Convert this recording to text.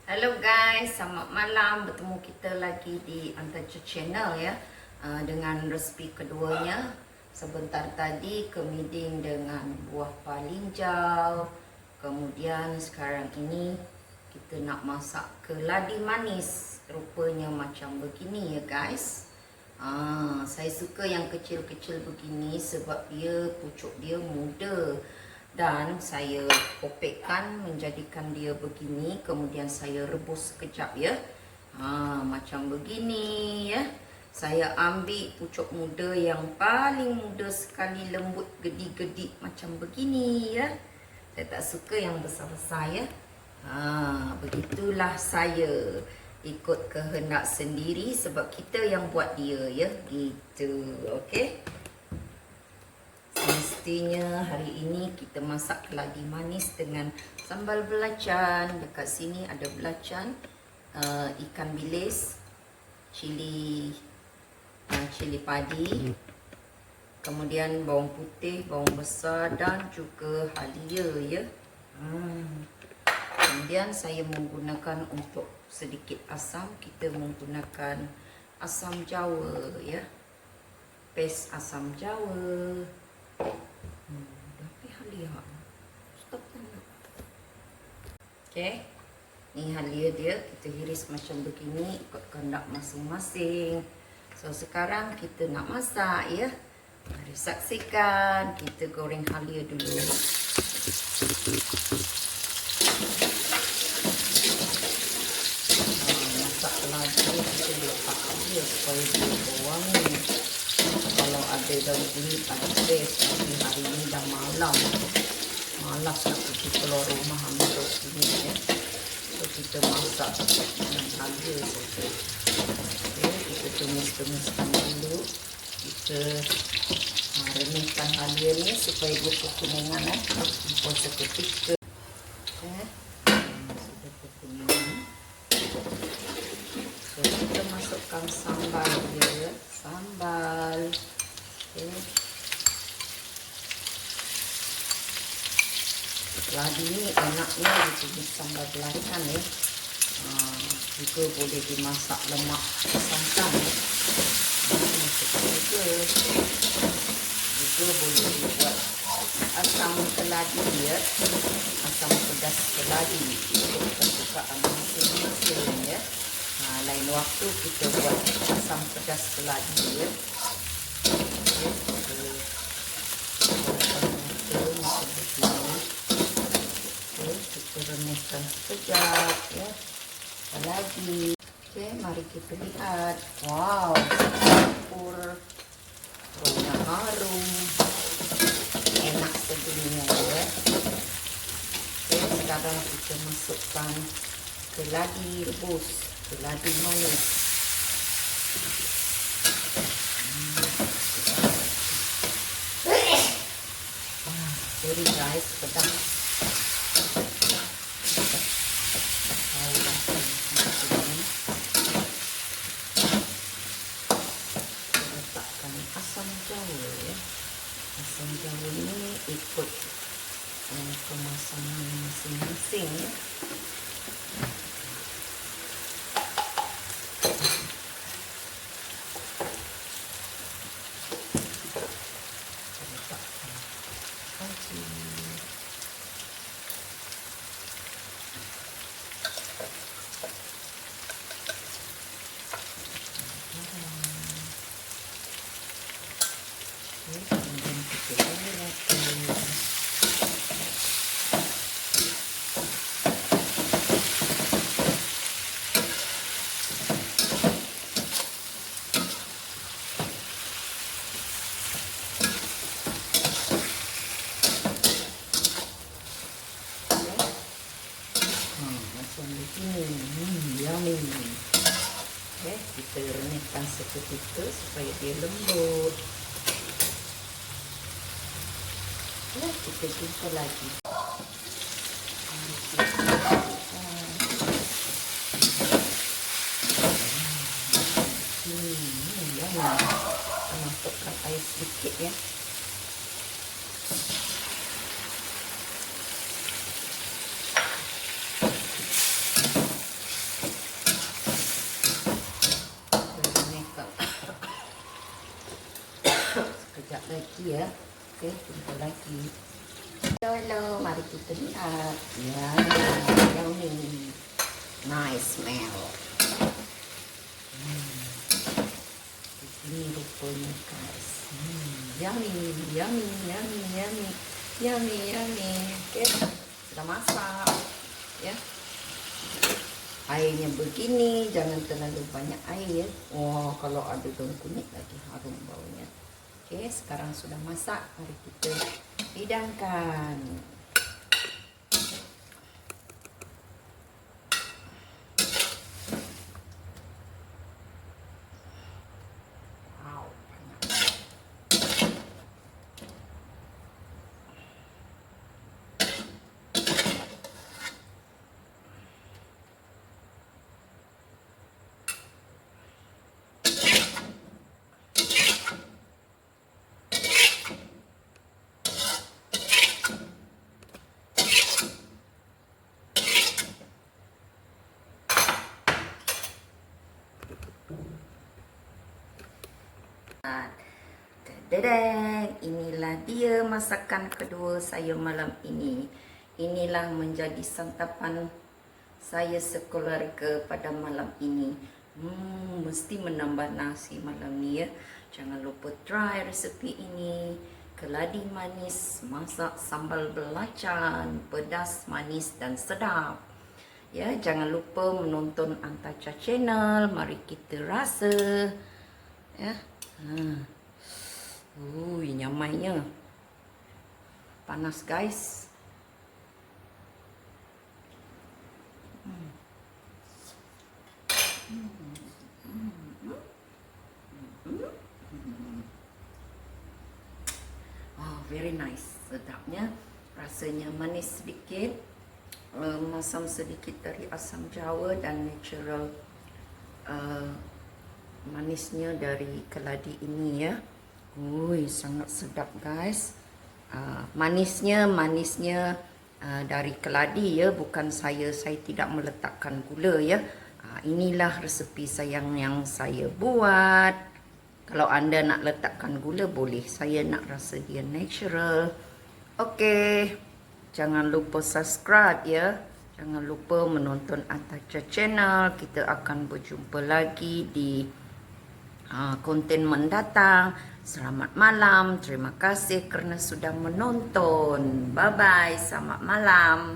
Halo guys, selamat malam. Bertemu kita lagi di Antaca Channel ya. Dengan resipi keduanya. Sebentar tadi kemiding dengan buah palinjau. Kemudian sekarang ini kita nak masak keladi manis. Rupanya macam begini ya guys. Saya suka yang kecil-kecil begini sebab pucuk dia muda. Dan saya kopekkan menjadikan dia begini. Kemudian saya rebus sekejap ya. Macam begini ya. Saya ambil pucuk muda yang paling muda sekali, lembut, gedik-gedik macam begini ya. Saya tak suka yang besar-besar ya. Begitulah saya. Ikut kehendak sendiri sebab kita yang buat dia ya. Gitu. Okey. Mestinya hari ini kita masak keladi manis dengan sambal belacan. Dekat sini ada belacan, ikan bilis, cili padi, kemudian bawang putih, bawang besar dan juga halia ya. Kemudian saya menggunakan untuk sedikit asam, kita menggunakan asam jawa ya. Pes asam jawa. Tapi halia stop dulu. Okey. Ni halia dia, kita hiris macam begini ikut kehendak masing-masing. So sekarang kita nak masak ya. Mari saksikan, kita goreng halia dulu. Masak keladi kita letak halia supaya dia berwangi. Kalau ada daun kunyit ada best, tapi hari ini dah malam, malas nak pergi keluar rumah ambil daun kunyit ya. So kita masak dengan halia saja. Okay, kita tumis-tumiskan dulu. Kita remehkan halia ni supaya dia kekuningan Lepas seketika. Okay. Sudah kekuningan. So kita masukkan sambal dia. Sambal. Okay. Keladi ni enaknya ditumis sambal belacan ya. Juga boleh dimasak lemak santan ya. Juga boleh dibuat asam keladi ya. Asam pedas keladi. Kesukaan masing-masing ya. Lain waktu kita buat asam pedas keladi ya. Kita remehkan sekejap ya. Lagi. Okey, mari kita lihat. Wow, campur warna harum. Enak sedunia ya. Okey, sekarang kita masukkan keladi rebus, keladi manis. Sorry guys, pedas. Letakkan asam jawa ya. Asam jawa ini ikut kemasan masing-masing ya. Kemudian kita ulek. Macam begini, yummy. Okay, kita remehkan seketika supaya dia lembut. Ya, kita jumpa lagi. Kita masukkan air sedikit ya. ya. Oke, jumpa lagi. Halo, mari kita lihat. Ya, yummy. Nice smell. Ini rupanya guys. Yummy, yummy, yummy, yummy, yummy, yummy. Oke, sudah masak. Ya. Airnya begini, jangan terlalu banyak air. Wah, kalau ada daun kunyit lagi harum baunya. Oke, sekarang sudah masak. Mari kita hidangkan. Wow, banyak. Dedeng, inilah dia masakan kedua saya malam ini. Inilah menjadi santapan saya sekeluarga pada malam ini. Mesti menambah nasi malam ni ya. Jangan lupa try resepi ini. Keladi manis, masak sambal belacan, pedas, manis dan sedap. Ya, jangan lupa menonton Antacha Channel. Mari kita rasa. Ya. Nyamainya. Panas guys. Oh, very nice. Sedapnya. Rasanya manis sedikit. Masam sedikit dari asam jawa dan natural manisnya dari keladi ini ya. Sangat sedap guys. Manisnya dari keladi ya, bukan saya tidak meletakkan gula ya. Inilah resepi yang saya buat. Kalau anda nak letakkan gula boleh, saya nak rasa dia natural. Okey, jangan lupa subscribe ya. Jangan lupa menonton Antacha Channel. Kita akan berjumpa lagi di konten mendatang. Selamat malam. Terima kasih kerana sudah menonton. Bye bye. Selamat malam.